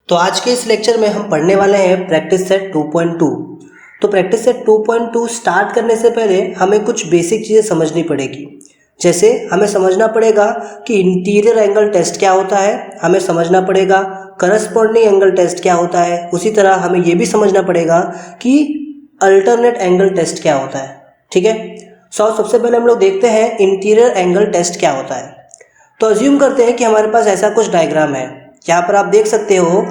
तो आज के इस लेक्चर में हम पढ़ने वाले हैं प्रैक्टिस सेट 2.2। तो प्रैक्टिस सेट 2.2 स्टार्ट करने से पहले हमें कुछ बेसिक चीज़ें समझनी पड़ेगी। जैसे हमें समझना पड़ेगा कि इंटीरियर एंगल टेस्ट क्या होता है, हमें समझना पड़ेगा करस्पॉन्डिंग एंगल टेस्ट क्या होता है, उसी तरह हमें ये भी समझना पड़ेगा कि अल्टरनेट एंगल टेस्ट क्या होता है। ठीक है, सबसे पहले हम लोग देखते हैं इंटीरियर एंगल टेस्ट क्या होता है। तो अज्यूम करते हैं कि हमारे पास ऐसा कुछ डायग्राम है। यहाँ पर आप देख सकते हो,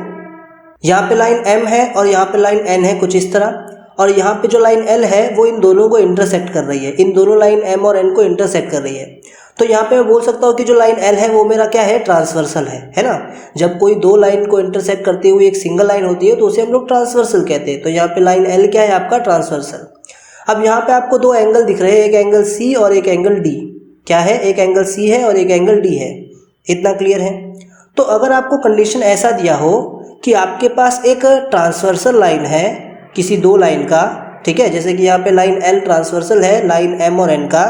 यहाँ पे लाइन M है और यहाँ पे लाइन N है कुछ इस तरह, और यहाँ पे जो लाइन L है वो इन दोनों को इंटरसेक्ट कर रही है, इन दोनों लाइन M और N को इंटरसेक्ट कर रही है। तो यहाँ पे मैं बोल सकता हूँ कि जो लाइन L है वो मेरा क्या है, ट्रांसवर्सल है ना। जब कोई दो लाइन को इंटरसेक्ट करती हुई एक सिंगल लाइन होती है तो उसे हम लोग ट्रांसवर्सल कहते हैं। तो यहाँ पे लाइन L क्या है, आपका ट्रांसवर्सल। अब यहाँ पे आपको दो एंगल दिख रहे हैं, एक एंगल C और एक एंगल D। क्या है, एक एंगल C है और एक एंगल D है। इतना क्लियर है। तो अगर आपको कंडीशन ऐसा दिया हो कि आपके पास एक ट्रांसवर्सल लाइन है किसी दो लाइन का, ठीक है, जैसे कि यहाँ पे लाइन L ट्रांसवर्सल है लाइन M और N का,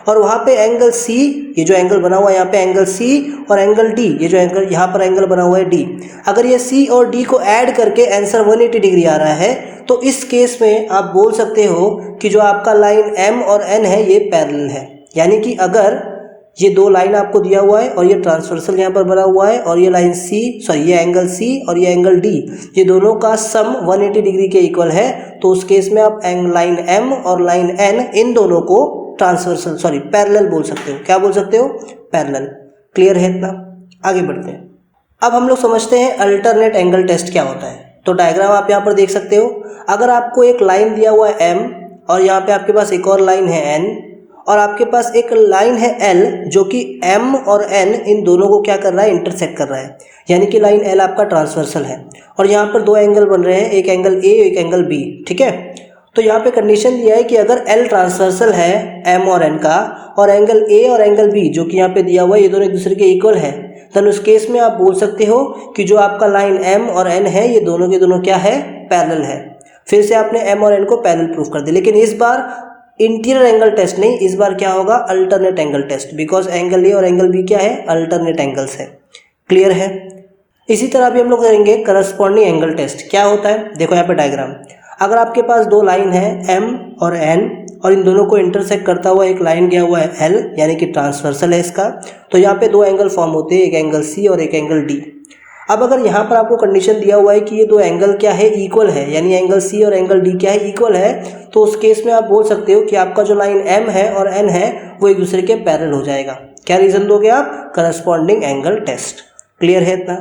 और वहाँ पे एंगल C, ये जो एंगल बना हुआ है यहाँ पे एंगल C, और एंगल D, ये जो एंगल यहाँ पर एंगल बना हुआ है D। अगर ये C और D को ऐड करके आंसर 180 डिग्री आ रहा है तो इस केस में आप बोल सकते हो कि जो आपका लाइन M और N है ये पैरेलल है। यानी कि अगर ये दो लाइन आपको दिया हुआ है और ये ट्रांसवर्सल यहाँ पर बना हुआ है, और ये लाइन ये एंगल C और ये एंगल D, ये दोनों का सम 180 डिग्री के इक्वल है, तो उस केस में आप लाइन M और लाइन N इन दोनों को पैरेलल बोल सकते हो। क्या बोल सकते हो, पैरेलल। क्लियर है इतना? आगे बढ़ते हैं। अब हम लोग समझते हैं अल्टरनेट एंगल टेस्ट क्या होता है। तो डायग्राम आप यहाँ पर देख सकते हो। अगर आपको एक लाइन दिया हुआ है M और यहाँ पे आपके पास एक और लाइन है N, और आपके पास एक लाइन है L जो कि M और N इन दोनों को क्या कर रहा है, इंटरसेक्ट कर रहा है, यानी कि लाइन L आपका ट्रांसवर्सल है, और यहाँ पर दो एंगल बन रहे हैं, एक एंगल A एक एंगल B। ठीक है, तो यहाँ पे कंडीशन दिया है कि अगर L ट्रांसवर्सल है M और N का, और एंगल A और एंगल B जो कि यहाँ पे दिया हुआ है ये दोनों एक दूसरे के इक्वल है, तो उस केस में आप बोल सकते हो कि जो आपका लाइन M और N है ये दोनों के दोनों क्या है, पैरेलल है। फिर से आपने M और N को पैरेलल प्रूफ कर दिया, लेकिन इस बार इंटीरियर एंगल टेस्ट नहीं, इस बार क्या होगा, alternate angle test, because angle A और एंगल बी क्या है, अल्टरनेट एंगल्स है। क्लियर है? इसी तरह भी हम लोग करेंगे करस्पॉन्डिंग एंगल टेस्ट। क्या होता है, देखो यहाँ पे डायग्राम। अगर आपके पास दो लाइन है M और N और इन दोनों को इंटरसेक्ट करता हुआ एक लाइन गया हुआ है L, यानी कि ट्रांसवर्सल है इसका, तो यहाँ पे दो एंगल फॉर्म होते हैं, एक एंगल C और एक एंगल D। अब अगर यहाँ पर आपको कंडीशन दिया हुआ है कि ये दो एंगल क्या है, इक्वल है, यानी एंगल C और एंगल D क्या है, इक्वल है, तो उस केस में आप बोल सकते हो कि आपका जो लाइन M है और N है वो एक दूसरे के पैरेलल हो जाएगा। क्या रीज़न दोगे आप, करस्पॉन्डिंग एंगल टेस्ट। क्लियर है इतना?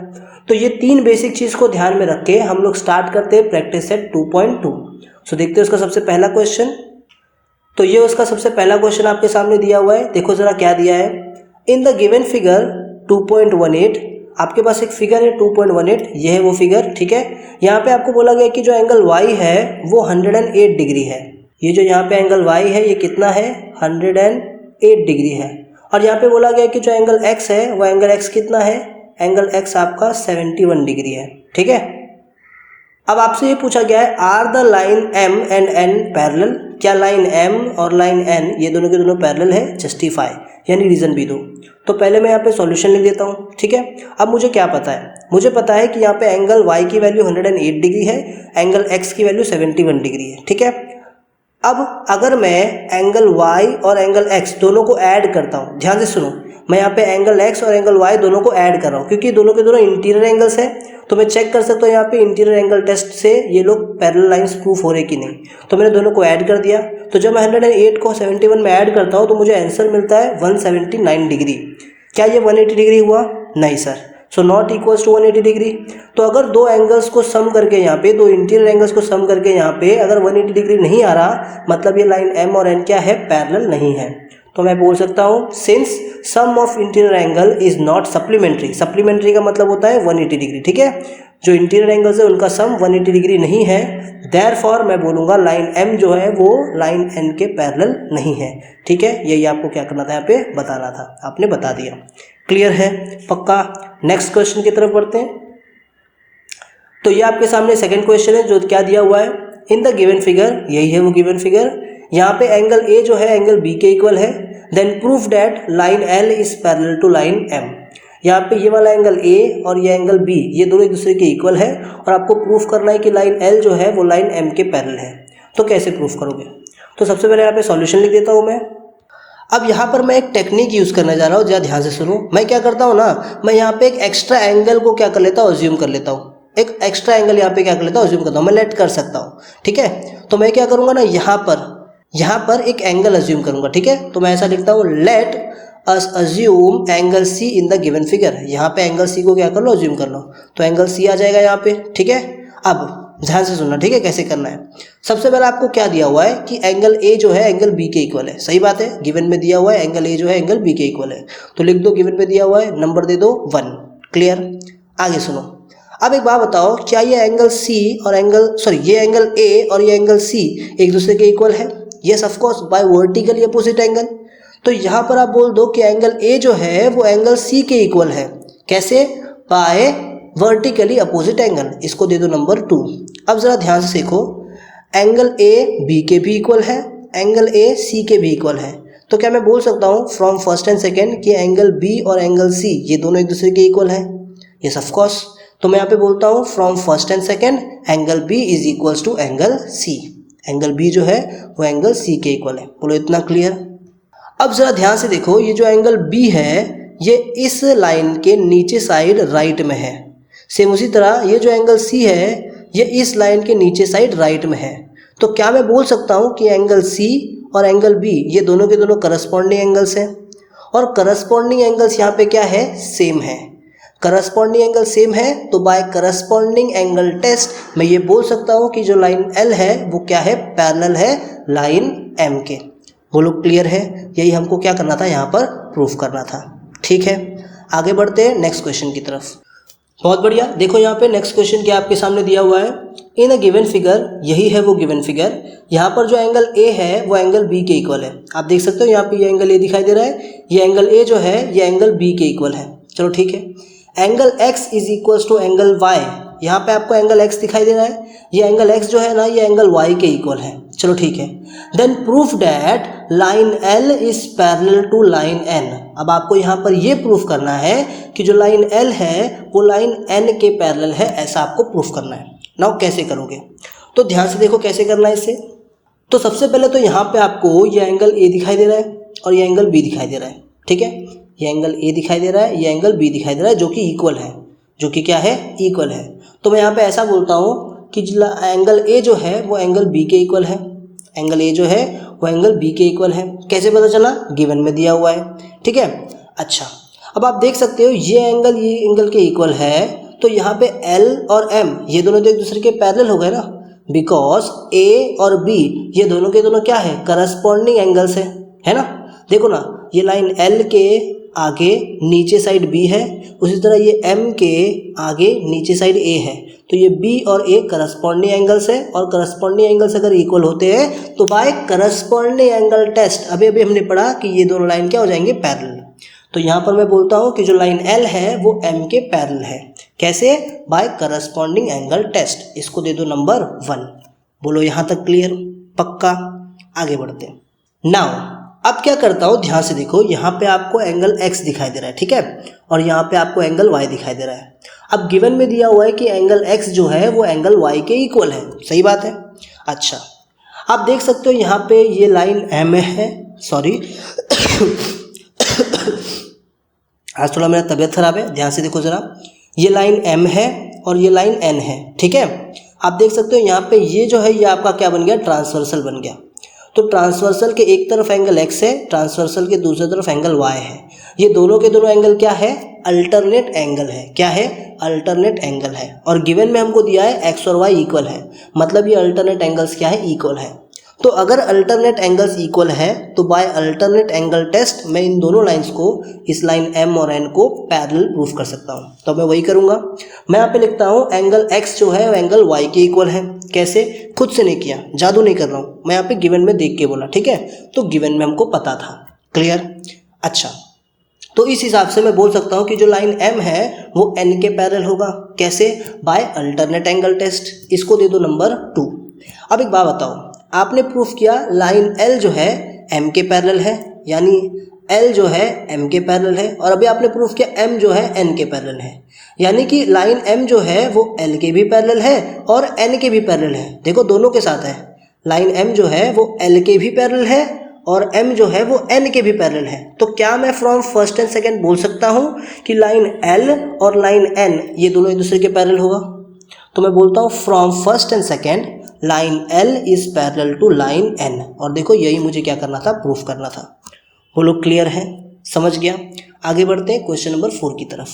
तो ये तीन बेसिक चीज़ को ध्यान में रख के हम लोग स्टार्ट करते हैं प्रैक्टिस सेट 2.2। सो देखते हैं उसका सबसे पहला क्वेश्चन। तो ये उसका सबसे पहला क्वेश्चन आपके सामने दिया हुआ है। देखो ज़रा क्या दिया है। इन द गिवन फिगर 2.18, आपके पास एक फिगर है 2.18, ये है वो फिगर। ठीक है, यहाँ पे आपको बोला गया कि जो एंगल Y है वो 108 डिग्री है। ये जो यहाँ पे एंगल Y है ये कितना है, 108 डिग्री है। और यहाँ पे बोला गया कि जो एंगल X है वो एंगल X कितना है, एंगल X आपका 71 डिग्री है। ठीक है, अब आपसे ये पूछा गया है are the line M and N parallel, क्या लाइन M और लाइन N ये दोनों के दोनों पैरेलल है, जस्टिफाई, यानी रीज़न भी दो। तो पहले मैं यहाँ पे सॉल्यूशन लिख देता हूँ। ठीक है, अब मुझे क्या पता है, मुझे पता है कि यहाँ पे एंगल Y की वैल्यू 108 डिग्री है, एंगल X की वैल्यू 71 डिग्री है। ठीक है, अब अगर मैं एंगल Y और एंगल X दोनों को ऐड करता हूँ, ध्यान से सुनो, मैं यहाँ पे एंगल X और एंगल Y दोनों को ऐड कर रहा हूँ क्योंकि दोनों के दोनों इंटीरियर एंगल्स हैं, तो मैं चेक कर सकता हूँ यहाँ पे इंटीरियर एंगल टेस्ट से ये लोग पैरेलल लाइंस प्रूफ हो रहे कि नहीं। तो मैंने दोनों को ऐड कर दिया, तो जब मैं 108 को 71 में ऐड करता हूँ तो मुझे आंसर मिलता है 179 डिग्री। क्या ये 180 डिग्री हुआ? नहीं sir, so not equals to 180 degree. तो अगर दो एंगल्स को सम करके यहाँ पे, दो इंटीरियर एंगल्स को सम करके यहाँ पे अगर 180 डिग्री नहीं आ रहा, मतलब ये लाइन M और N क्या है, पैरेलल नहीं है। तो मैं बोल सकता हूँ since sum of interior angle is not supplementary, supplementary का मतलब होता है 180 डिग्री। ठीक है, जो इंटीरियर एंगल्स है उनका सम 180 डिग्री नहीं है, देयरफॉर मैं बोलूँगा लाइन M जो है वो लाइन N के पैरेलल नहीं है। ठीक है, यही आपको क्या करना था, यहाँ पे बताना था, आपने बता दिया। क्लियर है, पक्का? नेक्स्ट क्वेश्चन की तरफ बढ़ते हैं। तो ये आपके सामने सेकंड क्वेश्चन है जो क्या दिया हुआ है, इन द गिवन फिगर, यही है वो गिवन फिगर, यहाँ पे एंगल A जो है एंगल B के इक्वल है, then proof that line L is parallel to line M। यहाँ पे ये वाला एंगल ए और ये एंगल बी ये दोनों एक दूसरे के इक्वल है और आपको प्रूफ करना है कि लाइन एल जो है वो लाइन एम के पैरेलल है। तो कैसे प्रूफ करोगे? तो सबसे पहले यहाँ पे सॉल्यूशन लिख देता हूँ मैं। अब यहाँ पर मैं एक टेक्निक यूज़ करने जा रहा हूँ, ज़रा ध्यान से सुनो। मैं क्या करता हूँ ना, मैं यहाँ पे एक एक्स्ट्रा एंगल को क्या कर लेता हूँ, अज्यूम कर लेता हूँ। एक एक्स्ट्रा एंगल यहाँ पे क्या कर लेता हूँ, अज्यूम करता हूँ। मैं लेट कर सकता हूँ, ठीक है। तो मैं क्या करूँगा ना, यहाँ पर एक एंगल अज्यूम करूँगा, ठीक है। तो मैं ऐसा लिखता हूँ, let us assume angle C in the given figure. यहाँ पे एंगल सी को क्या कर लो, अज्यूम कर लो। तो एंगल सी आ जाएगा यहाँ पे, ठीक है। अब ध्यान से सुनना, ठीक है, कैसे करना है। सबसे पहले आपको क्या दिया हुआ है कि एंगल ए जो है एंगल बी के इक्वल है। सही बात है, गिवन में दिया हुआ है एंगल ए जो है एंगल बी के इक्वल है। तो लिख दो, गिवन में दिया हुआ है, नंबर दे दो 1। क्लियर? आगे सुनो। अब एक बात बताओ, क्या ये एंगल सी और ये एंगल ए और ये एंगल सी एक दूसरे के इक्वल है? Yes of course, by vertically opposite angle. तो यहाँ पर आप बोल दो कि एंगल ए जो है वो एंगल सी के इक्वल है। कैसे? By vertically opposite angle. इसको दे दो नंबर 2। अब ज़रा ध्यान से देखो, एंगल ए बी के भी इक्वल है, एंगल ए सी के भी इक्वल है। तो क्या मैं बोल सकता हूँ फ्रॉम फर्स्ट एंड सेकेंड कि एंगल बी और एंगल सी ये दोनों एक दूसरे के इक्वल है? Yes of course. तो मैं यहाँ पे बोलता हूँ from first and second angle B is equals to angle C. Angle B जो है वो एंगल सी के इक्वल है। बोलो इतना क्लियर? अब ज़रा ध्यान से देखो, ये जो एंगल बी है ये इस लाइन के नीचे साइड राइट में है। सेम उसी तरह ये जो एंगल सी है ये इस लाइन के नीचे साइड राइट में है। तो क्या मैं बोल सकता हूँ कि एंगल सी और एंगल बी ये दोनों के दोनों करस्पॉन्डिंग एंगल्स हैं। और करस्पॉन्डिंग एंगल्स यहाँ पे क्या है, सेम है। करस्पॉन्डिंग एंगल सेम है तो बाय करस्पॉन्डिंग एंगल टेस्ट मैं ये बोल सकता हूँ कि जो लाइन एल है वो क्या है, पैरेलल है लाइन एम के। बोलो क्लियर है? यही हमको क्या करना था, यहाँ पर प्रूफ करना था। ठीक है, आगे बढ़ते हैं नेक्स्ट क्वेश्चन की तरफ। बहुत बढ़िया। देखो यहाँ पे नेक्स्ट क्वेश्चन क्या आपके सामने दिया हुआ है, इन अ गिवन फिगर। यही है वो गिवन फिगर। यहाँ पर जो एंगल ए है वो एंगल बी के इक्वल है। आप देख सकते हो यहाँ पे ये एंगल ए दिखाई दे रहा है, ये एंगल ए जो है ये एंगल बी के इक्वल है। चलो ठीक है। Angle X is equals to angle Y. यहाँ पे आपको एंगल एक्स दिखाई दे रहा है, ये एंगल एक्स जो है ना ये एंगल वाई के इक्वल है। चलो ठीक है। Then proof that line L is parallel to line N. अब आपको यहाँ पर ये प्रूफ करना है कि जो लाइन एल है वो लाइन एन के पैरेलल है, ऐसा आपको प्रूफ करना है। नाउ कैसे करोगे? तो ध्यान से देखो कैसे करना है इसे। तो सबसे पहले तो यहाँ पे आपको ये एंगल ए दिखाई दे रहा है और ये एंगल बी दिखाई दे रहा है। ठीक है, ये एंगल ए दिखाई दे रहा है, ये एंगल बी दिखाई दे रहा है, जो कि इक्वल है, जो कि क्या है, इक्वल है। तो मैं यहाँ पे ऐसा बोलता हूँ कि एंगल ए जो है वो एंगल बी के इक्वल है। एंगल ए जो है वो एंगल बी के इक्वल है। कैसे पता चला? गिवन में दिया हुआ है। ठीक है। अच्छा, अब आप देख सकते हो ये एंगल के इक्वल है, तो यहाँ पे एल और एम ये दोनों तो एक दूसरे के पैरेलल हो गए ना, बिकॉज ए और बी ये दोनों के दोनों क्या है, करस्पॉन्डिंग एंगल्स है ना। देखो ना, ये लाइन एल के आगे नीचे साइड बी है, उसी तरह ये एम के आगे नीचे साइड ए है। तो ये बी और ए करस्पॉन्डिंग एंगल्स है, और करस्पॉन्डिंग एंगल्स अगर इक्वल होते हैं तो बाय करस्पॉन्डिंग एंगल टेस्ट अभी हमने पढ़ा कि ये दोनों लाइन क्या हो जाएंगे, पैरेलल। तो यहाँ पर मैं बोलता हूँ कि जो लाइन एल है वो एम के पैरेलल है। कैसे? By corresponding angle test. इसको दे दो नंबर 1। बोलो यहाँ तक क्लियर? पक्का? आगे बढ़ते हैं। नाउ अब क्या करता हूँ, ध्यान से देखो, यहाँ पे आपको एंगल x दिखाई दे रहा है, ठीक है, और यहाँ पे आपको एंगल y दिखाई दे रहा है। अब गिवन में दिया हुआ है कि एंगल x जो है वो एंगल y के इक्वल है। सही बात है। अच्छा, आप देख सकते हो यहाँ पे ये लाइन m है, सॉरी आज थोड़ा मेरा तबीयत खराब है, ध्यान से देखो ज़रा। ये लाइन m है और ये लाइन n है, ठीक है। आप देख सकते हो यहाँ पे ये जो है ये आपका क्या बन गया, ट्रांसवर्सल बन गया। तो ट्रांसवर्सल के एक तरफ एंगल x है, ट्रांसवर्सल के दूसरी तरफ एंगल y है। ये दोनों के दोनों एंगल क्या है, अल्टरनेट एंगल है। क्या है? अल्टरनेट एंगल है। और गिवन में हमको दिया है x और y इक्वल है, मतलब ये अल्टरनेट एंगल्स क्या है, इक्वल है। तो अगर अल्टरनेट एंगल्स इक्वल है तो बाय अल्टरनेट एंगल टेस्ट मैं इन दोनों लाइंस को, इस लाइन m और n को पैरेलल प्रूफ कर सकता हूँ। तो मैं वही करूँगा। मैं यहाँ पे लिखता हूँ एंगल x जो है वो एंगल y के इक्वल है। कैसे? खुद से नहीं किया, जादू नहीं कर रहा हूँ, मैं यहाँ पे गिवन में देख के बोला, ठीक है। तो गिवन में हमको पता था। क्लियर? अच्छा, तो इस हिसाब से मैं बोल सकता हूँ कि जो लाइन m है वो n के पैरेलल होगा। कैसे? By alternate angle test. इसको दे दो नंबर 2। अब एक बात बताओ, आपने प्रूफ किया लाइन L जो है m के पैरेलल है, यानी L जो है M के पैरेलल है, और अभी आपने प्रूफ किया M जो है N के पैरेलल है, यानी कि लाइन M जो है वो L के भी पैरेलल है और N के भी पैरेलल है। देखो दोनों के साथ है, लाइन M जो है वो L के भी पैरेलल है और M जो है वो N के भी पैरेलल है। तो क्या मैं फ्रॉम फर्स्ट एंड सेकंड बोल सकता हूँ कि लाइन L और लाइन N ये दोनों एक दूसरे के पैरेलल होगा? तो मैं बोलता हूँ from first and second line L is parallel to line N। और देखो यही मुझे क्या करना था, प्रूफ करना था। बोलो क्लियर है, समझ गया? आगे बढ़ते हैं क्वेश्चन नंबर 4 की तरफ।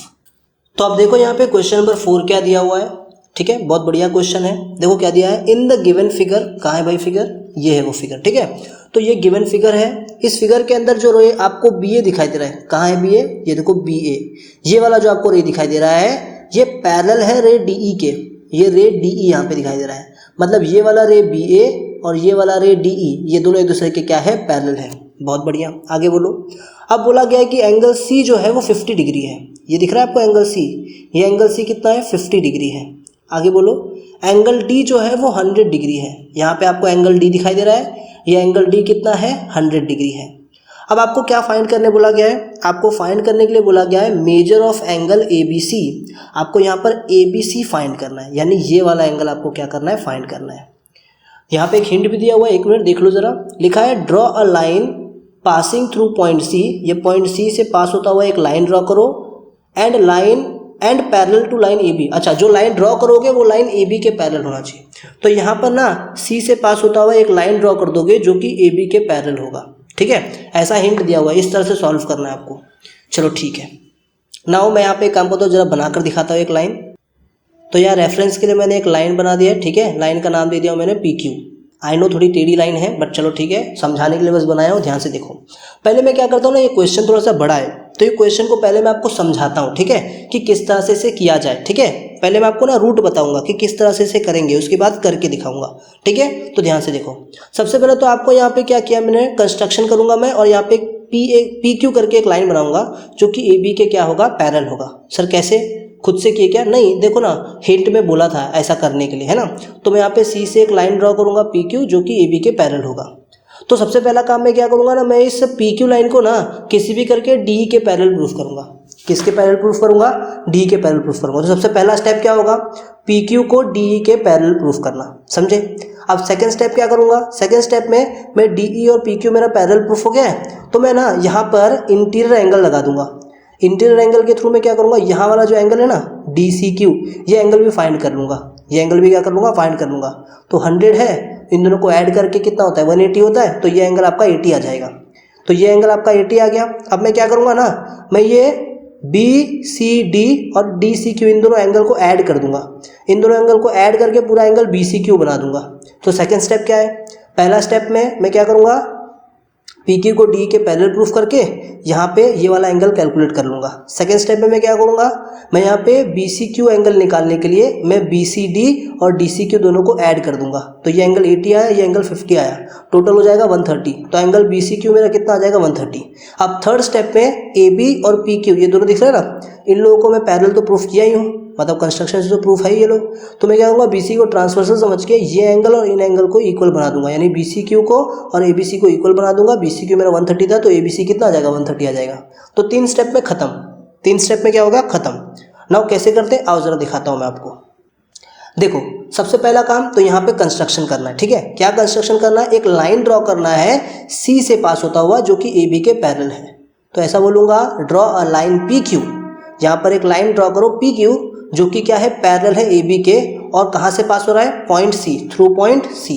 तो अब देखो यहाँ पे क्वेश्चन नंबर 4 क्या दिया हुआ है, ठीक है, बहुत बढ़िया क्वेश्चन है। देखो क्या दिया है, इन द गिवन फिगर, कहाँ है भाई फिगर, ये है वो फिगर, ठीक है। तो ये गिवन फिगर है, इस फिगर के अंदर जो रे आपको BA दिखाई दे रहा है, कहाँ है BA, ये देखो BA, ये वाला जो आपको रे दिखाई दे रहा है ये पैरेलल है रे DE के, ये रे DE यहाँ पे दिखाई दे रहा है, मतलब ये वाला रे BA और ये वाला रे DE ये दोनों एक दूसरे के क्या है, पैरेलल है। बहुत बढ़िया, आगे बोलो। अब बोला गया है कि एंगल C जो है वो 50 डिग्री है, ये दिख रहा है आपको एंगल C, ये एंगल C कितना है, 50 डिग्री है। आगे बोलो, एंगल D जो है वो 100 डिग्री है, यहाँ पे आपको एंगल D दिखाई दे रहा है, ये एंगल D कितना है, 100 डिग्री है। अब आपको क्या फाइंड करने बोला गया है, आपको फाइंड करने के लिए बोला गया है मेजर ऑफ एंगल ABC। आपको यहाँ पर ABC फाइंड करना है, यानी ये वाला एंगल आपको क्या करना है, फाइंड करना है। यहाँ पे एक हिंट भी दिया हुआ है, एक मिनट देख लो जरा, लिखा है draw a line passing through point C, ये पॉइंट C से पास होता हुआ एक लाइन ड्रॉ करो, and line and parallel to line AB। अच्छा, जो लाइन ड्रॉ करोगे वो लाइन AB के पैरेलल होना चाहिए। तो यहाँ पर ना C से पास होता हुआ एक लाइन ड्रॉ कर दोगे जो कि AB के पैरेलल होगा, ठीक है, ऐसा हिंट दिया हुआ है, इस तरह से सॉल्व करना है आपको। चलो ठीक है, नाउ मैं यहाँ पे एक काम करता हूँ, जरा बनाकर दिखाता हूँ एक लाइन। तो यार रेफरेंस के लिए मैंने एक लाइन बना दिया है, ठीक है, लाइन का नाम दे दिया मैंने PQ। आई नो थोड़ी टेढ़ी लाइन है, बट चलो ठीक है, समझाने के लिए बस बनाया हूँ, ध्यान से देखो। पहले मैं क्या करता हूँ ना, ये क्वेश्चन थोड़ा सा बड़ा है, तो ये क्वेश्चन को पहले मैं आपको समझाता हूँ, ठीक है, कि किस तरह से इसे किया जाए, ठीक है। पहले मैं आपको ना रूट बताऊंगा कि किस तरह से इसे करेंगे, उसके बाद करके दिखाऊंगा, ठीक है। तो ध्यान से देखो, सबसे पहले तो आपको यहाँ पे क्या किया मैंने, कंस्ट्रक्शन करूंगा मैं, और यहाँ पे PQ करके एक लाइन बनाऊंगा जो कि AB के क्या होगा, पैरेलल होगा। सर कैसे, खुद से किए क्या, नहीं, देखो ना हिंट में बोला था ऐसा करने के लिए, है ना। तो मैं यहाँ पे C से एक लाइन ड्रॉ करूंगा PQ जो कि AB के पैरेलल होगा। तो सबसे पहला काम मैं क्या करूंगा ना, मैं इस PQ लाइन को ना किसी भी करके DE के पैरेलल प्रूफ करूंगा। किसके पैरेलल प्रूफ करूंगा, DE के पैरेलल प्रूफ करूंगा। तो सबसे पहला स्टेप क्या होगा, PQ को DE के पैरेलल प्रूफ करना, समझे। अब सेकंड स्टेप क्या करूंगा, सेकंड स्टेप में मैं DE और PQ मेरा पैरेलल प्रूफ हो गया है, तो मैं ना यहाँ पर इंटीरियर एंगल लगा दूंगा। इंटीरियर एंगल के थ्रू मैं क्या करूंगा, यहाँ वाला जो एंगल है ना DCQ, ये एंगल भी फाइंड कर लूंगा, ये एंगल भी क्या कर लूंगा, फाइंड कर लूंगा। तो 100 है, इन दोनों को ऐड करके कितना होता है, 180 होता है, तो ये एंगल आपका 80 आ जाएगा। तो ये एंगल आपका 80 आ गया। अब मैं क्या करूंगा ना, मैं ये BCD और DCQ इन दोनों एंगल को ऐड कर दूंगा, इन दोनों एंगल को ऐड करके पूरा एंगल BCQ बना दूंगा। तो सेकंड स्टेप क्या है, पहला स्टेप में मैं क्या करूंगा, PQ को DE के पैरेलल प्रूफ करके यहाँ पे ये वाला एंगल कैलकुलेट कर लूँगा। सेकेंड स्टेप में मैं क्या करूँगा, मैं यहाँ पे BCQ एंगल निकालने के लिए मैं BCD और DCQ दोनों को ऐड कर दूंगा। तो ये एंगल 80 आया, ये एंगल 50 आया, टोटल हो जाएगा 130। तो एंगल BCQ मेरा कितना आ जाएगा, 130। अब थर्ड स्टेप में AB और PQ ये दोनों दिख रहे हैं ना, इन लोगों को मैं पैरेलल तो प्रूफ किया ही हूँ, मतलब कंस्ट्रक्शन से तो प्रूफ है ये लोग। तो मैं क्या करूँगा, BC को ट्रांसवर्सल समझ के ये एंगल और इन एंगल को इक्वल बना दूंगा, यानी BCQ को और ABC को इक्वल बना दूंगा। BCQ मेरा 130 था तो ABC कितना आ जाएगा, 130 आ जाएगा। तो 3 स्टेप में खत्म, 3 स्टेप में क्या होगा, खत्म। नाउ कैसे करते हैं, आओ जरा दिखाता हूँ मैं आपको। देखो सबसे पहला काम तो यहाँ पे कंस्ट्रक्शन करना है, ठीक है। क्या कंस्ट्रक्शन करना है, एक लाइन ड्रॉ करना है C से पास होता हुआ जो कि AB के पैरेलल है। तो ऐसा बोलूँगा, ड्रॉ अ लाइन PQ, यहाँ पर एक लाइन ड्रॉ करो PQ जो कि क्या है, पैरेलल है AB के, और कहाँ से पास हो रहा है, point C, through point C।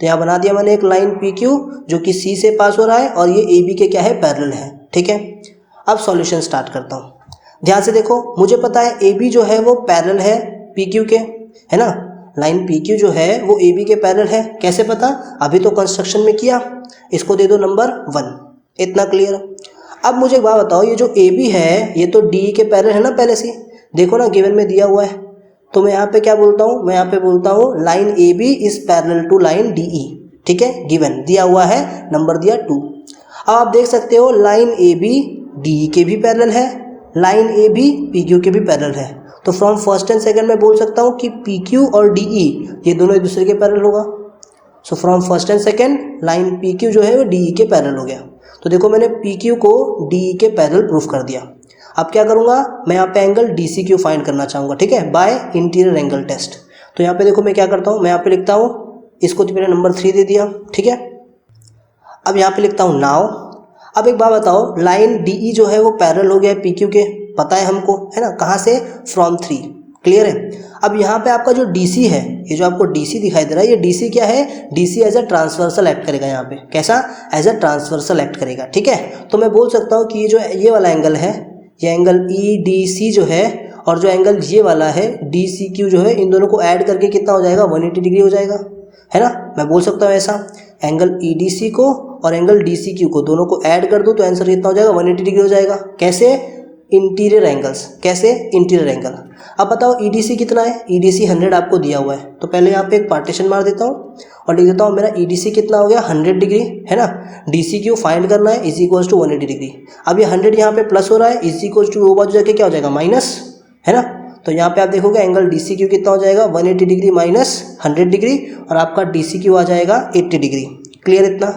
तो यहाँ बना दिया मैंने एक लाइन PQ जो कि C से पास हो रहा है और ये AB के क्या है, पैरेलल है, ठीक है। अब सॉल्यूशन स्टार्ट करता हूँ, ध्यान से देखो। मुझे पता है AB जो है वो पैरेलल है PQ के, है ना, लाइन PQ जो है वो AB के पैरेलल है। कैसे पता, अभी तो कंस्ट्रक्शन में किया। इसको दे दो नंबर 1, इतना क्लियर। अब मुझे एक बात बताओ, ये जो AB है ये तो DE के पैरेलल है ना पहले से, देखो ना गिवन में दिया हुआ है। तो मैं यहाँ पे क्या बोलता हूँ, मैं यहाँ पे बोलता हूँ line AB is parallel to line DE, ठीक है, गिवन दिया हुआ है, नंबर दिया 2। अब आप देख सकते हो लाइन AB DE के भी पैरेलल है, लाइन AB PQ के भी पैरेलल है। तो फ्रॉम फर्स्ट एंड सेकंड में बोल सकता हूँ कि PQ और DE ये दोनों एक दूसरे के पैरेलल होगा। So from first and second line PQ जो है वो DE के पैरेलल हो गया। तो देखो मैंने पी क्यू को डी ई के पैरेलल प्रूफ कर दिया। अब क्या करूँगा, मैं यहाँ पे angle D C Q find करना चाहूँगा, ठीक है, बाय इंटीरियर एंगल टेस्ट। तो यहाँ पे देखो मैं क्या करता हूँ, मैं यहाँ पे लिखता हूँ, इसको तो मैंने नंबर 3 दे दिया, ठीक है। अब यहाँ पे लिखता हूँ नाउ। अब एक बात बताओ, लाइन डी ई जो है वो पैरेलल हो गया है पी क्यू के, पता है हमको, है ना, कहाँ से, फ्रॉम 3, क्लियर है। अब यहाँ पे आपका जो DC है, ये जो आपको DC दिखाई दे रहा है, ये DC क्या है, DC as a transversal act करेगा यहाँ पे, कैसा, एज अ ट्रांसवर्सल एक्ट करेगा, ठीक है। तो मैं बोल सकता हूँ कि ये जो ये वाला एंगल है, ये एंगल EDC जो है, और जो एंगल ये वाला है DCQ जो है, इन दोनों को ऐड करके कितना हो जाएगा, 180 डिग्री हो जाएगा, है ना। मैं बोल सकता हूँ ऐसा, एंगल EDC को और एंगल DCQ को दोनों को ऐड कर दूँ तो आंसर कितना हो जाएगा, 180 डिग्री हो जाएगा। कैसे, इंटीरियर एंगल्स, कैसे, इंटीरियर एंगल। अब बताओ EDC कितना है, EDC 100 आपको दिया हुआ है, तो पहले यहाँ पे एक पार्टीशन मार देता हूँ और लिख देता हूँ मेरा EDC कितना हो गया, 100 डिग्री, है ना। DCQ फाइंड करना है, इज इक्वल्स टू 180 डिग्री। अब ये 100 यहाँ पे प्लस हो रहा है, इज इक्वल्स टू वो बाजू जाके क्या हो जाएगा, माइनस, है ना। तो यहाँ पे आप देखोगे एंगल DCQ कितना हो जाएगा, 180 डिग्री माइनस 100 डिग्री, और आपका DCQ आ जाएगा 80 डिग्री। क्लियर, इतना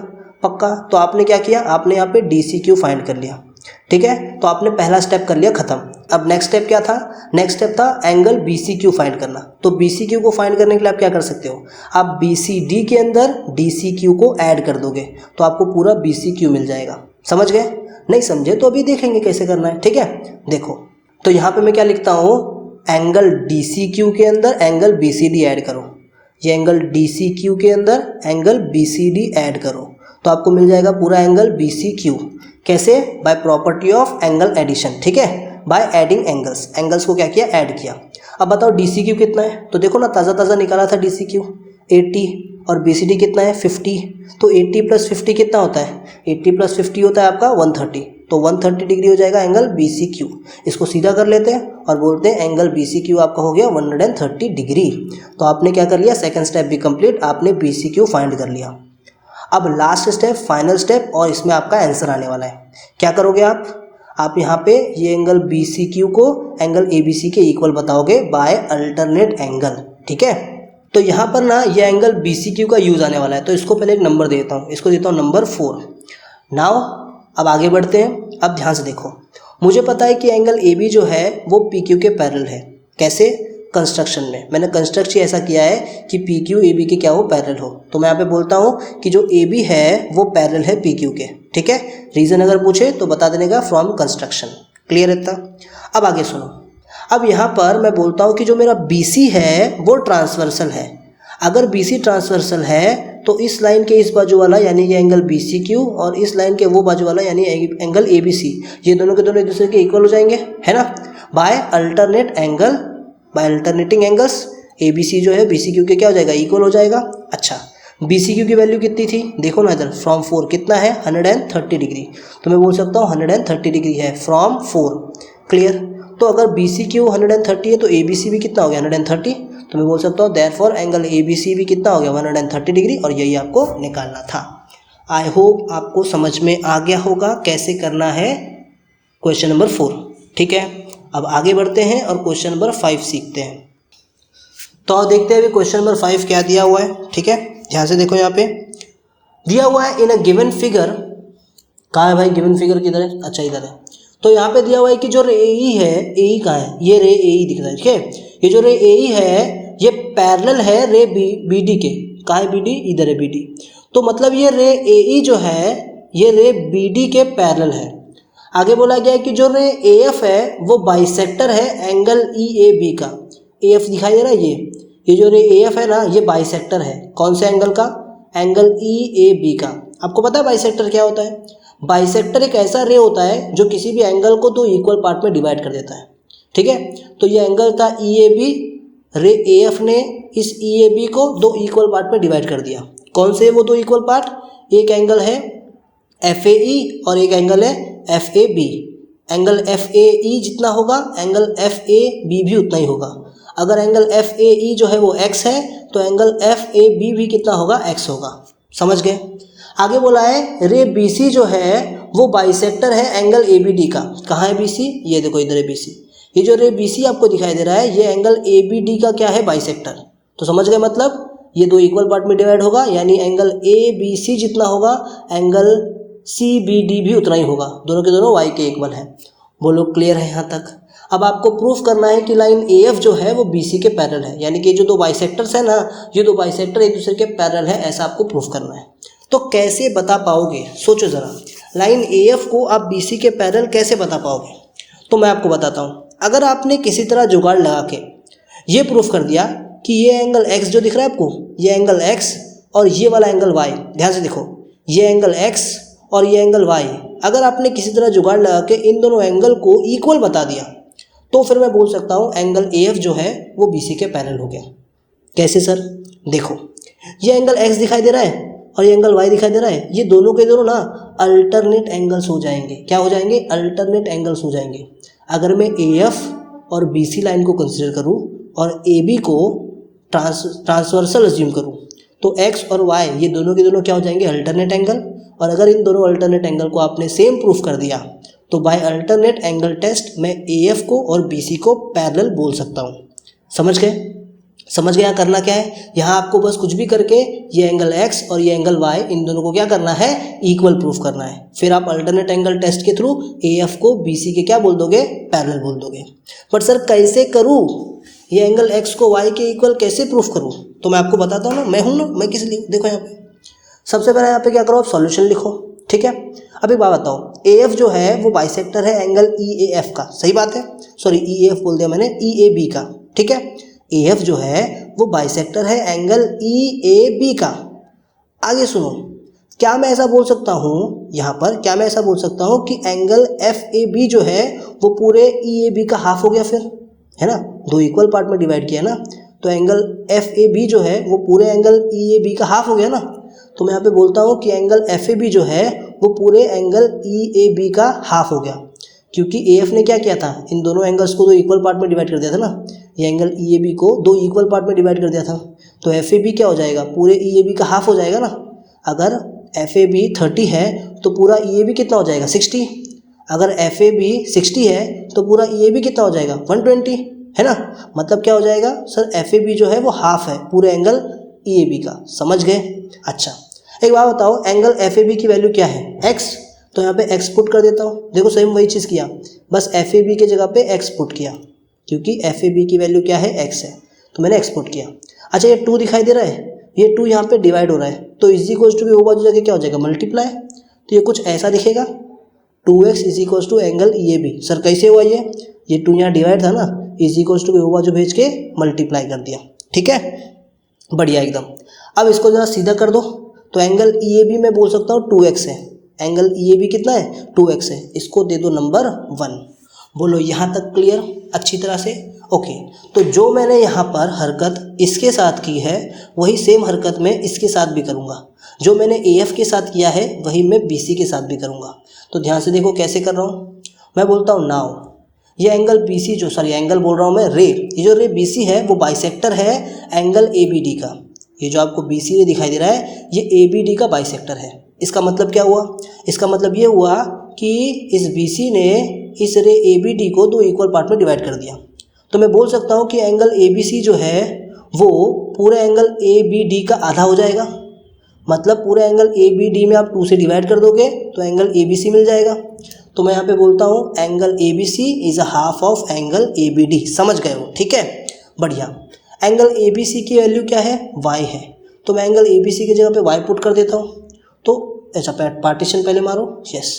पक्का। तो आपने क्या किया, आपने यहाँ पे DCQ फाइंड कर लिया, ठीक है। तो आपने पहला स्टेप कर लिया खत्म। अब नेक्स्ट स्टेप क्या था, नेक्स्ट स्टेप था एंगल BCQ फाइंड करना। तो BCQ को फाइंड करने के लिए आप क्या कर सकते हो, आप BCD के अंदर DCQ को ऐड कर दोगे तो आपको पूरा BCQ मिल जाएगा। समझ गए, नहीं समझे तो अभी देखेंगे कैसे करना है, ठीक है। देखो तो यहाँ पे मैं क्या लिखता हूँ, एंगल DCQ के अंदर एंगल BCD ऐड करो, ये एंगल DCQ के अंदर एंगल BCD ऐड करो तो आपको मिल जाएगा पूरा एंगल BCQ। कैसे, by property of angle addition, ठीक है, बाय एडिंग एंगल्स, एंगल्स को क्या किया, ऐड किया। अब बताओ DCQ कितना है, तो देखो ना ताज़ा ताज़ा निकाला था DCQ 80, और BCD कितना है 50, तो 80 + 50 कितना होता है, 80 + 50 होता है आपका 130, तो 130 डिग्री हो जाएगा एंगल BCQ। इसको सीधा कर लेते हैं और बोलते हैं एंगल BCQ आपका हो गया 130 डिग्री। तो आपने क्या कर लिया, सेकंड स्टेप भी कंप्लीट, आपने BCQ फाइंड कर लिया। अब लास्ट स्टेप, फाइनल स्टेप, और इसमें आपका आंसर आने वाला है। क्या करोगे आप यहाँ पे ये एंगल BCQ को एंगल ABC के इक्वल बताओगे बाय अल्टरनेट एंगल, ठीक है। तो यहाँ पर ना ये एंगल BCQ का यूज़ आने वाला है, तो इसको पहले एक नंबर देता हूँ, इसको देता हूँ नंबर 4। नाउ अब आगे बढ़ते हैं। अब ध्यान से देखो, मुझे पता है कि एंगल AB जो है वो PQ के पैरेलल है। कैसे, कंस्ट्रक्शन में मैंने कंस्ट्रक्ट ही ऐसा किया है कि PQ AB के क्या हो, पैरेलल हो। तो मैं यहाँ पे बोलता हूँ कि जो AB है वो पैरेलल है PQ के, ठीक है। रीज़न अगर पूछे तो बता देने का फ्रॉम कंस्ट्रक्शन, क्लियर है इतना। अब आगे सुनो, अब यहाँ पर मैं बोलता हूँ कि जो मेरा BC है वो ट्रांसवर्सल है। अगर BC ट्रांसवर्सल है तो इस लाइन के इस बाजू वाला यानी ये एंगल BCQ और इस लाइन के वो बाजू वाला यानी एंगल ABC, ये दोनों के दोनों एक दूसरे के इक्वल हो जाएंगे, है ना, by alternate angle, by alternating angles. ABC जो है BCQ के क्या हो जाएगा, इक्वल हो जाएगा। अच्छा, BCQ की वैल्यू कितनी थी, देखो ना इधर, फ्रॉम 4 कितना है, 130 डिग्री। तो मैं बोल सकता हूँ 130 डिग्री है फ्रॉम 4, क्लियर। तो अगर BCQ 130 है तो ABC भी कितना हो गया, 130। तो मैं बोल सकता हूँ देयरफॉर एंगल ABC भी कितना हो गया, 130 डिग्री, और यही आपको निकालना था। आई होप आपको समझ में आ गया होगा कैसे करना है क्वेश्चन नंबर 4, ठीक है। अब आगे बढ़ते हैं और क्वेश्चन नंबर 5 सीखते हैं। तो देखते हैं अभी क्वेश्चन नंबर 5 क्या दिया हुआ है, ठीक है। ध्यान से देखो, यहाँ पे दिया हुआ है इन अ गिवन फिगर। कहाँ है भाई गिवन फिगर, किधर है, अच्छा इधर है। तो यहाँ पे दिया हुआ है कि जो रे AE है, AE कहाँ है, ये रे AE दिख रहा है, ठीक है। ये जो रे AE है ये पैरेलल है रे BD के। कहाँ है BD, इधर है BD। तो मतलब ये रे AE जो है ये रे BD के पैरेलल है। आगे बोला गया है कि जो रे AF है वो बाइसेक्टर है एंगल EAB का। AF दिखाई दे रहा है, ये जो रे AF है ना ये बाइसेक्टर है, कौन से एंगल का, एंगल EAB का। आपको पता है बाइसेक्टर क्या होता है, बाइसेक्टर एक ऐसा रे होता है जो किसी भी एंगल को दो इक्वल पार्ट में डिवाइड कर देता है, ठीक है। तो ये एंगल था EAB, रे AF ने इस EAB को दो इक्वल पार्ट में डिवाइड कर दिया। कौन से वो दो इक्वल पार्ट, एक एंगल है FAE और एक एंगल है FAB। एंगल FAE जितना होगा एंगल FAB भी उतना ही होगा। अगर एंगल FAE जो है वो x है तो एंगल FAB भी कितना होगा, x होगा। समझ गए। आगे बोला है रे BC जो है वो बाइसेक्टर है एंगल ABD का। कहाँ है BC, ये देखो इधर है BC। ये जो रे BC आपको दिखाई दे रहा है ये एंगल ABD का क्या है, बाइसेक्टर। तो समझ गए, मतलब ये दो इक्वल पार्ट में डिवाइड होगा यानी एंगल ABC जितना होगा एंगल CBD भी उतना ही होगा, दोनों के दोनों y के इक्वल है। बोलो क्लियर है यहाँ तक? अब आपको प्रूफ करना है कि लाइन AF जो है वो BC के पैरेलल है, यानी कि जो दो बाइसेक्टर्स है ना, ये दो बाइसेक्टर एक दूसरे के पैरेलल है, ऐसा आपको प्रूफ करना है। तो कैसे बता पाओगे, सोचो ज़रा, लाइन AF को आप BC के पैरेलल कैसे बता पाओगे? तो मैं आपको बताता हूँ। अगर आपने किसी तरह जुगाड़ लगा के ये प्रूफ कर दिया कि ये एंगल x जो दिख रहा है आपको, ये एंगल x और ये वाला एंगल y, ध्यान से देखो, ये एंगल x और ये एंगल y, अगर आपने किसी तरह जुगाड़ लगा के इन दोनों एंगल को इक्वल बता दिया तो फिर मैं बोल सकता हूँ एंगल AF जो है वो BC के पैरेलल हो गया। कैसे सर? देखो, ये एंगल x दिखाई दे रहा है और ये एंगल y दिखाई दे रहा है, ये दोनों के दोनों ना अल्टरनेट एंगल्स हो जाएंगे। क्या हो जाएंगे? अल्टरनेट एंगल्स हो जाएंगे। अगर मैं AF और BC लाइन को कंसिडर करूँ और AB को ट्रांसवर्सल अज्यूम करूँ तो x और y ये दोनों के दोनों क्या हो जाएंगे? Alternate angle. और अगर इन दोनों अल्टरनेट एंगल को आपने सेम प्रूफ कर दिया तो बाय अल्टरनेट एंगल टेस्ट मैं AF को और BC को पैरेलल बोल सकता हूँ। समझ गए? समझ गए? यहाँ करना क्या है, यहाँ आपको बस कुछ भी करके ये एंगल x और ये एंगल y इन दोनों को क्या करना है? इक्वल प्रूफ करना है। फिर आप अल्टरनेट एंगल टेस्ट के थ्रू AF को BC के क्या बोल दोगे? पैरेलल बोल दोगे। बट सर कैसे करूँ, ये एंगल x को y के इक्वल कैसे प्रूफ करूँ? तो मैं आपको बताता हूँ ना, मैं हूँ ना, मैं किस लिए, देखो यहाँ पे सबसे पहले यहाँ पे क्या करो, आप सॉल्यूशन लिखो, ठीक है। अब एक बात बताओ, AF जो है वो बाइसेक्टर है एंगल EAF का, सही बात है, सॉरी EAF बोल दिया मैंने, EAB का, ठीक है। AF जो है वो बाइसेक्टर है एंगल EAB का। आगे सुनो, क्या मैं ऐसा बोल सकता हूँ यहाँ पर, क्या मैं ऐसा बोल सकता हूँ कि एंगल FAB जो है वो पूरे EAB का हाफ हो गया? फिर है ना, दो इक्वल पार्ट में डिवाइड किया ना, तो एंगल FAB जो है वो पूरे एंगल EAB का हाफ हो गया ना। तो मैं यहाँ पे बोलता हूँ कि एंगल FAB जो है वो पूरे एंगल EAB का हाफ हो गया, क्योंकि AF ने क्या किया था, इन दोनों एंगल्स को दो इक्वल पार्ट में डिवाइड कर दिया था ना, ये एंगल EAB को दो इक्वल पार्ट में डिवाइड कर दिया था, तो FAB क्या हो जाएगा? पूरे EAB का हाफ हो जाएगा ना। अगर FAB 30 है तो पूरा EAB कितना हो जाएगा? 60। अगर FAB 60 है तो पूरा EAB कितना हो जाएगा? 120, है ना। मतलब क्या हो जाएगा सर, FAB जो है वो हाफ है पूरे एंगल EAB का। समझ गए? अच्छा, एक बात बताओ, एंगल FAB की वैल्यू क्या है? x, तो यहाँ पे x पुट कर देता हूँ। देखो सेम वही चीज़ किया, बस FAB के जगह पे x पुट किया, क्योंकि FAB की वैल्यू क्या है? x है, तो मैंने x पुट किया। अच्छा, ये 2 दिखाई दे रहा है, ये 2 यहाँ पे डिवाइड हो रहा है, तो इज इक्वल्स टू के वो बाजू जाके क्या हो जाएगा? मल्टीप्लाई। तो ये कुछ ऐसा दिखेगा, 2x is equals to angle EAB। Sir कैसे हुआ ये 2 यहाँ डिवाइड था ना, इज इक्वल्स टू के वो बाजू भेज के मल्टीप्लाई कर दिया, ठीक है, बढ़िया एकदम। अब इसको ज़रा सीधा कर दो, तो एंगल EAB मैं बोल सकता हूँ 2x है, एंगल EAB कितना है? 2x है, इसको दे दो नंबर 1। बोलो यहाँ तक क्लियर अच्छी तरह से? ओके, तो जो मैंने यहाँ पर हरकत इसके साथ की है वही सेम हरकत मैं इसके साथ भी करूँगा, जो मैंने AF के साथ किया है वही मैं BC के साथ भी करूँगा। तो ध्यान से देखो कैसे कर रहा हूँ। मैं बोलता हूँ नाउ, ये एंगल BC जो, सॉरी एंगल बोल रहा हूँ मैं, रे, ये जो रे BC है वो बाइसेक्टर है एंगल ABD का। ये जो आपको BC रे दिखाई दे रहा है ये ABD का बाइसेक्टर है। इसका मतलब क्या हुआ? इसका मतलब ये हुआ कि इस BC ने इस रे ABD को दो इक्वल पार्ट में डिवाइड कर दिया। तो मैं बोल सकता हूँ कि एंगल ABC जो है वो पूरे एंगल ABD का आधा हो जाएगा। मतलब पूरे एंगल ABD में आप 2 से डिवाइड कर दोगे तो एंगल ABC मिल जाएगा। तो मैं यहाँ पे बोलता हूँ angle ABC is a half of angle ABD। समझ गए हो? ठीक है, बढ़िया। एंगल ABC की वैल्यू क्या है? y है, तो मैं एंगल ABC की जगह पे y पुट कर देता हूँ। तो अच्छा, पार्टीशन पहले मारो, यस,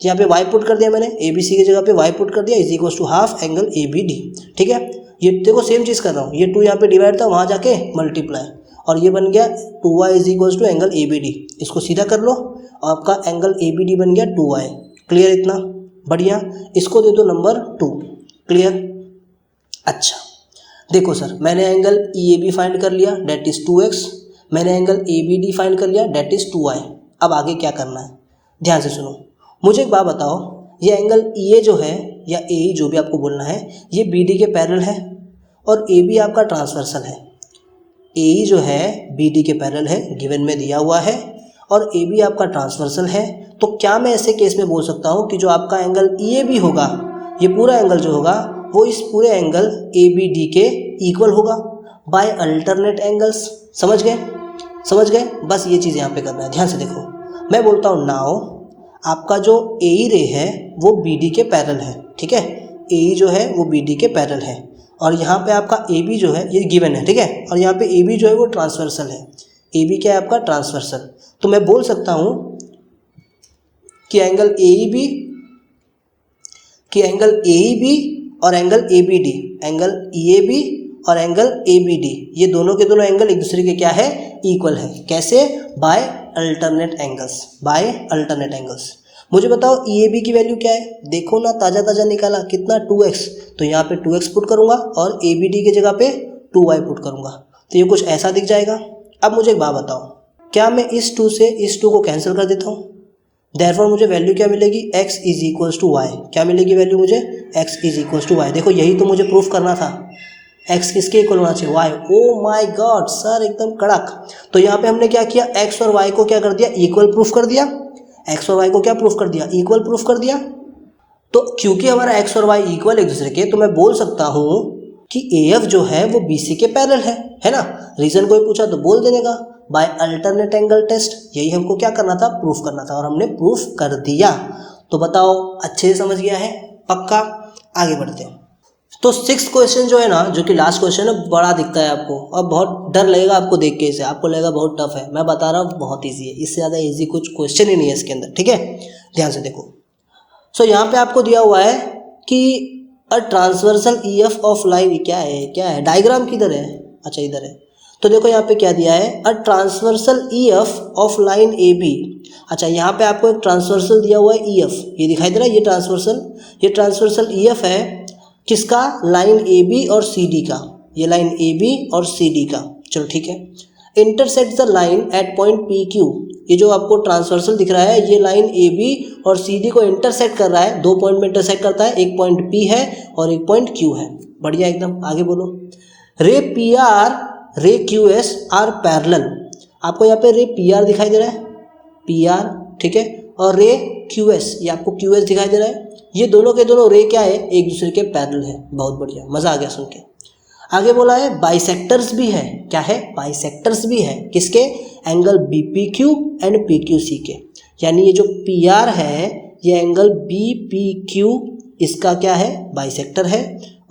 यहाँ पे y पुट कर दिया मैंने, ABC की जगह पे y पुट कर दिया, is equal to half angle ABD। ठीक है, ये देखो सेम चीज़ कर रहा हूँ, ये 2 यहाँ पे डिवाइड था, वहाँ जाके मल्टीप्लाई, और ये बन गया 2y is equal to angle ABD। इसको सीधा कर लो और आपका एंगल ABD बन गया 2y। क्लियर इतना? बढ़िया। इसको दे दो नंबर 2। क्लियर? अच्छा, देखो सर, मैंने एंगल EAB फाइंड कर लिया, डेट इज़ 2x। मैंने एंगल ABD फाइंड कर लिया, डेट इज़ 2y। अब आगे क्या करना है, ध्यान से सुनो। मुझे एक बात बताओ, ये एंगल EA जो है या AE जो भी आपको बोलना है, ये BD के पैरेलल है और AB आपका ट्रांसवर्सल है। AE जो है BD के पैरेलल है, गिवन में दिया हुआ है, और AB आपका ट्रांसवर्सल है। तो क्या मैं ऐसे केस में बोल सकता हूँ कि जो आपका एंगल EAB होगा, ये पूरा एंगल जो होगा वो इस पूरे एंगल ABD के इक्वल होगा बाय अल्टरनेट एंगल्स। समझ गए? समझ गए? बस ये चीज़ यहाँ पे करना है, ध्यान से देखो। मैं बोलता हूँ नाउ, आपका जो AE रे है वो BD के पैरेलल है, ठीक है, AE जो है वो BD के पैरेलल है, और यहाँ पे आपका AB जो है ये गिवन है, ठीक है, और यहाँ पे AB जो है वो ट्रांसवर्सल है, AB क्या है आपका ट्रांसवर्सल। तो मैं बोल सकता हूँ कि एंगल AEB और एंगल ABD, एंगल EAB और एंगल ABD, ये दोनों के दोनों एंगल एक दूसरे के क्या है, इक्वल है। कैसे? By alternate angles. मुझे बताओ EAB की वैल्यू क्या है, देखो ना, ताज़ा निकाला, कितना 2x, तो यहाँ पे 2x पुट करूँगा और ABD की जगह पे 2y पुट करूँगा, तो ये कुछ ऐसा दिख जाएगा। अब मुझे एक बात बताओ, क्या मैं इस 2 से इस 2 को कैंसिल कर देता हूँ? देयरफॉर मुझे वैल्यू क्या मिलेगी, x is equals to Y. क्या मिलेगी वैल्यू मुझे, x is equals to Y. देखो यही तो मुझे प्रूफ करना था, x किसके इक्वल होना चाहिए, y। Oh my God sir, एकदम कड़क। तो यहाँ पे हमने क्या किया, x और y को क्या कर दिया, इक्वल प्रूफ कर दिया। x और y को क्या प्रूफ कर दिया, इक्वल प्रूफ कर दिया। तो क्योंकि हमारा x और y इक्वल एक दूसरे के, तो मैं बोल सकता हूँ कि AF जो है वो BC के पैरेलल है ना। रीजन कोई पूछा तो बोल देने का, बाय अल्टरनेट एंगल टेस्ट, यही हमको क्या करना था, प्रूफ करना था, और हमने प्रूफ कर दिया। तो बताओ अच्छे से समझ गया है, पक्का? आगे बढ़ते हैं। तो 6th क्वेश्चन जो है ना, जो कि लास्ट क्वेश्चन है, बड़ा दिखता है आपको और बहुत डर लगेगा आपको देख के, इसे आपको लगेगा बहुत टफ है, मैं बता रहा हूँ बहुत ईजी है, इससे ज़्यादा ईजी कुछ क्वेश्चन ही नहीं है इसके अंदर, ठीक है, ध्यान से देखो। सो यहाँ पे आपको दिया हुआ है कि a transversal EF of line, क्या है, डायग्राम किधर है, अच्छा इधर है। तो देखो यहाँ पे क्या दिया है, a transversal EF of line AB। अच्छा यहाँ पे आपको एक ट्रांसवर्सल दिया हुआ है EF, ये दिखाई दे रहा है, ये ट्रांसवर्सल EF है किसका, लाइन AB और CD का, ये लाइन AB और CD का, चलो ठीक है। Intersect the line at point PQ, ये जो आपको ट्रांसवर्सल दिख रहा है, ये लाइन AB और CD को इंटरसेक्ट कर रहा है, 2 पॉइंट में इंटरसेक्ट करता है, एक पॉइंट P है और एक पॉइंट Q है, बढ़िया एकदम। आगे बोलो, रे PR रे QS आर पैरेलल, आपको यहाँ पे रे PR दिखाई दे रहा है, PR, ठीक है, और रे QS, ये आपको QS दिखाई दे रहा है, ये दोनों के दोनों रे क्या है, एक दूसरे के पैरेलल है। बहुत बढ़िया, मज़ा आ गया सुन के। आगे बोला है बाइसेक्टर्स भी है, क्या है, बाइसेक्टर्स भी है, किसके, एंगल BPQ एंड PQC के, यानी ये जो PR है ये एंगल BPQ इसका क्या है, बाइसेक्टर है,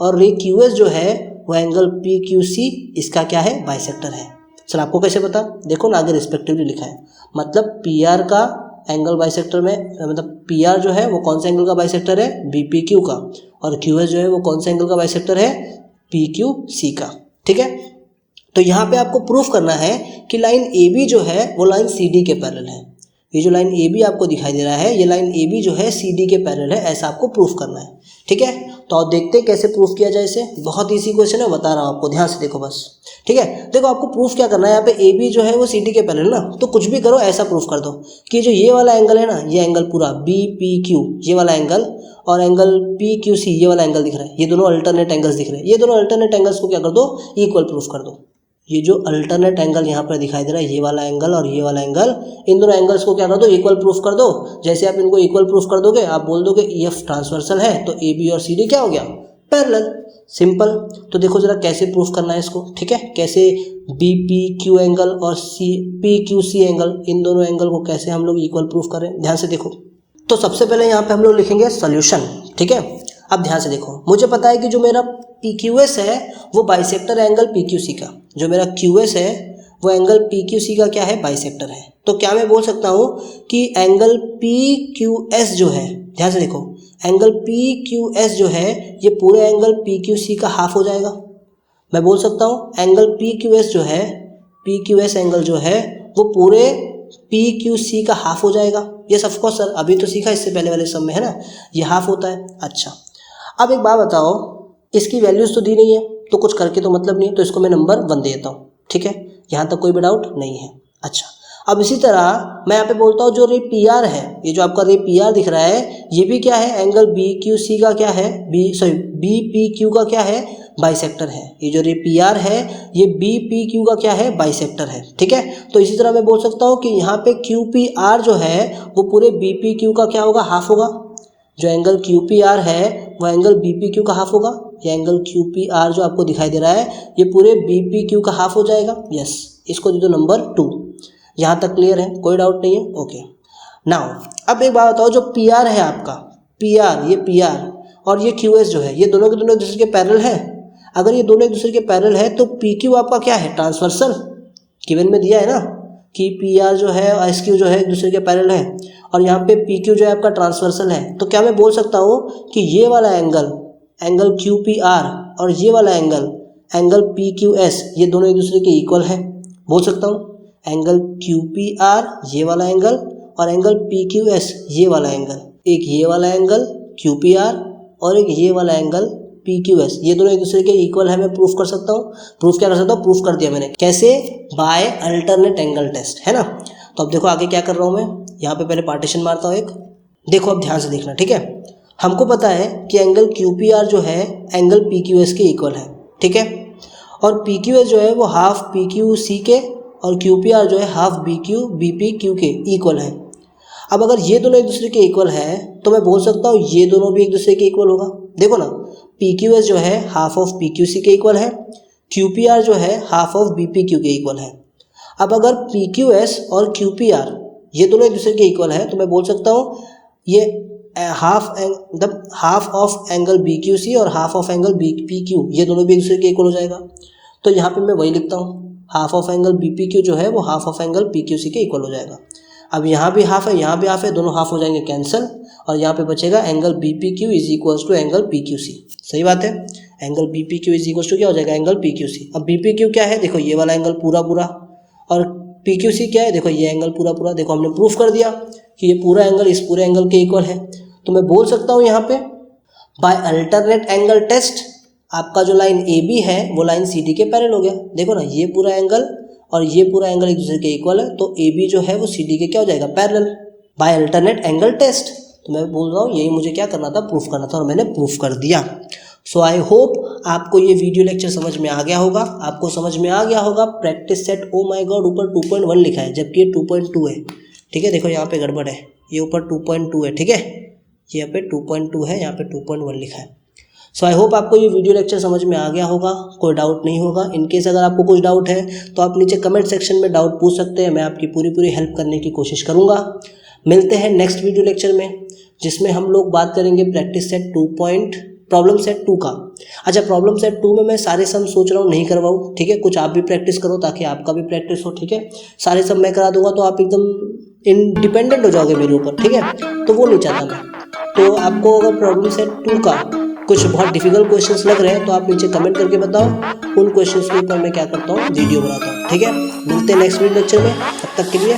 और रे QS जो है वो एंगल PQC इसका क्या है, बाइसेक्टर है। सर आपको कैसे पता, देखो ना आगे रिस्पेक्टिवली लिखा है, मतलब PR का एंगल बाइसेक्टर में, मतलब PR जो है वो कौन से एंगल का बाइसेक्टर है, BPQ का, और QS जो है वो कौन से एंगल का बाइसेक्टर है, PQC का, ठीक है। तो यहाँ पे आपको प्रूफ करना है कि लाइन AB जो है वो लाइन CD के पैरेलल है, ये जो लाइन AB आपको दिखाई दे रहा है, ये लाइन AB जो है CD के पैरेलल है, ऐसा आपको प्रूफ करना है, ठीक है। तो आप देखते हैं कैसे प्रूफ किया जाए इसे, बहुत इजी क्वेश्चन है, बता रहा हूँ आपको, ध्यान से देखो बस, ठीक है। देखो आपको प्रूफ क्या करना है, यहाँ पे AB जो है वो CD के पैरेलल ना, तो कुछ भी करो ऐसा प्रूफ कर दो कि जो ये वाला एंगल है ना, ये एंगल पूरा BPQ, ये वाला एंगल, और एंगल PQC ये वाला एंगल दिख रहा है, ये दोनों अल्टरनेट एंगल्स दिख रहे हैं, ये दोनों अल्टरनेट एंगल्स को क्या कर दो, इक्वल प्रूफ कर दो। ये जो अल्टरनेट एंगल यहाँ पर दिखाई दे रहा है, ये वाला एंगल और ये वाला एंगल, इन दोनों एंगल्स को क्या कर दो, इक्वल प्रूफ कर दो। जैसे आप इनको इक्वल प्रूफ कर दोगे, आप बोल दोगे EF ट्रांसवर्सल है, तो AB और CD क्या हो गया, पैरेलल, सिंपल। तो देखो जरा कैसे प्रूफ करना है इसको, ठीक है, कैसे BPQ एंगल और PQC एंगल, इन दोनों एंगल को कैसे हम लोग इक्वल प्रूफ करें, ध्यान से देखो। तो सबसे पहले यहाँ पे हम लोग लिखेंगे सोल्यूशन, ठीक है। अब ध्यान से देखो, मुझे पता है कि जो मेरा PQS है वो बाइसेक्टर एंगल PQC का, जो मेरा QS है वो एंगल PQC का क्या है, बाइसेक्टर है। तो क्या मैं बोल सकता हूँ कि एंगल PQS जो है, ध्यान से देखो, एंगल PQS जो है ये पूरे एंगल PQC का हाफ हो जाएगा। मैं बोल सकता हूँ एंगल PQS जो है, PQS एंगल जो है वो पूरे PQC का हाफ हो जाएगा। ये ऑफकोर्स सर अभी तो सीखा, इससे पहले वाले सब में है ना, ये हाफ होता है। अच्छा अब एक बात बताओ, इसकी वैल्यूज़ तो दी नहीं है तो कुछ करके तो मतलब नहीं, तो इसको मैं नंबर 1 दे देता हूँ, ठीक है, यहाँ तक कोई भी डाउट नहीं है। अच्छा अब इसी तरह मैं यहाँ पे बोलता हूँ जो रे PR है, ये जो आपका रे PR दिख रहा है ये भी क्या है, एंगल BQC का क्या है, BPQ का क्या है, बाइसेक्टर है। ये जो रे PR है ये BPQ का क्या है, बाइसेक्टर है, ठीक है। तो इसी तरह मैं बोल सकता हूँ कि यहाँ पे QPR जो है वो पूरे BPQ का क्या होगा, हाफ होगा। जो एंगल QPR है वो एंगल BPQ का हाफ होगा। ये एंगल QPR जो आपको दिखाई दे रहा है ये पूरे BPQ का हाफ हो जाएगा। यस, इसको दे दो नंबर 2। यहाँ तक क्लियर है, कोई डाउट नहीं है, ओके। नाउ अब एक बात बताओ, जो पी आर है आपका, पी आर और ये क्यू एस जो है, ये दोनों के दोनों एक दूसरे के पैरेलल है। अगर ये दोनों एक दूसरे के पैरेलल है तो पी क्यू आपका क्या है, ट्रांसवर्सल। गिवन में दिया है ना कि पी आर जो है और एस क्यू जो है एक दूसरे के पैरेलल है, और यहाँ पे पी क्यू जो है आपका ट्रांसवर्सल है। तो क्या मैं बोल सकता हूँ कि ये वाला एंगल क्यू पी आर और ये वाला एंगल पी क्यू एस, ये दोनों एक दूसरे के इक्वल है। बोल सकता हूँ एंगल क्यू पी आर ये वाला एंगल और एंगल पी क्यू एस ये वाला एंगल, एक ये वाला एंगल क्यू पी आर और एक ये वाला एंगल पी क्यू एस, ये दोनों एक दूसरे के इक्वल है। मैं प्रूफ कर सकता हूँ। प्रूफ क्या कर सकता हूँ, प्रूफ कर दिया मैंने। कैसे, बाय अल्टरनेट एंगल टेस्ट, है ना। तो अब देखो आगे क्या कर रहा हूँ मैं, यहाँ पे पहले पार्टीशन मारता हूँ एक। देखो अब ध्यान से देखना, ठीक है। हमको पता है कि एंगल क्यू पी आर जो है एंगल पी क्यू एस के इक्वल है, ठीक है। और पी क्यू एस जो है वो हाफ पी क्यू सी के और क्यू पी आर जो है half B Q B P Q के इक्वल है। अब अगर ये दोनों एक दूसरे के इक्वल है तो मैं बोल सकता हूँ ये दोनों भी एक दूसरे के इक्वल होगा। देखो ना, पी क्यू एस जो है half of P Q C के इक्वल है, क्यू पी आर जो है half of B P Q के इक्वल है। अब अगर पी क्यू एस और क्यू पी आर ये दोनों एक दूसरे के इक्वल है तो मैं बोल सकता हूँ ये half of angle B Q C और half of angle B P Q ये दोनों भी एक दूसरे के इक्वल हो जाएगा। तो यहाँ पे मैं वही लिखता हूँ, half of angle B P Q जो है वो half of angle P Q C के इक्वल हो जाएगा। अब यहाँ भी हाफ है, यहाँ भी हाफ है, दोनों हाफ हो जाएंगे कैंसिल, और यहाँ पे बचेगा angle B P Q is equals to angle P Q C. सही बात है, angle B P Q is equals to क्या हो जाएगा, एंगल पी क्यू सी। अब बी पी क्यू क्या है, देखो ये वाला एंगल पूरा पूरा, और पी क्यू सी क्या है, देखो ये एंगल पूरा पूरा। देखो हमने प्रूफ कर दिया कि ये पूरा एंगल इस पूरे एंगल के इक्वल है। तो मैं बोल सकता हूँ यहाँ पे बाय अल्टरनेट एंगल टेस्ट आपका जो लाइन ए बी है वो लाइन सी डी के पैरेलल हो गया। देखो ना, ये पूरा एंगल और ये पूरा एंगल एक दूसरे के इक्वल है, तो ए बी जो है वो सी डी के क्या हो जाएगा, parallel, by alternate angle test. तो मैं बोल रहा हूँ यही मुझे क्या करना था, प्रूफ करना था, और मैंने प्रूफ कर दिया। सो आई होप आपको ये वीडियो लेक्चर समझ में आ गया होगा। आपको समझ में आ गया होगा practice set, oh my God ऊपर 2.1 लिखा है जबकि ये 2.2 है, ठीक है। देखो यहाँ पे गड़बड़ है, ये ऊपर 2.2 है, ठीक है, ये यहाँ पे 2.2 है, यहाँ पे 2.1 लिखा है। सो आई होप आपको ये वीडियो लेक्चर समझ में आ गया होगा, कोई डाउट नहीं होगा। इनकेस अगर आपको कुछ डाउट है तो आप नीचे कमेंट सेक्शन में डाउट पूछ सकते हैं, मैं आपकी पूरी हेल्प करने की कोशिश करूँगा। मिलते हैं नेक्स्ट वीडियो लेक्चर में, जिसमें हम लोग बात करेंगे प्रैक्टिस सेट प्रॉब्लम सेट 2 का। अच्छा, प्रॉब्लम सेट 2 में मैं सारे सम सोच रहा हूँ नहीं करवाऊँ, ठीक है। कुछ आप भी प्रैक्टिस करो ताकि आपका भी प्रैक्टिस हो, ठीक है। सारे सम मैं करा दूंगा तो आप एकदम इंडिपेंडेंट हो जाओगे मेरे ऊपर, ठीक है। तो वो नहीं चाहता मैं। तो आपको अगर प्रॉब्लम सेट 2 का कुछ बहुत डिफिकल्ट क्वेश्चंस लग रहे हैं तो आप नीचे कमेंट करके बताओ, उन क्वेश्चंस के ऊपर मैं क्या करता हूँ, वीडियो बनाता हूँ, ठीक है। मिलते हैं नेक्स्ट वीडियो लेक्चर में, तब तक के लिए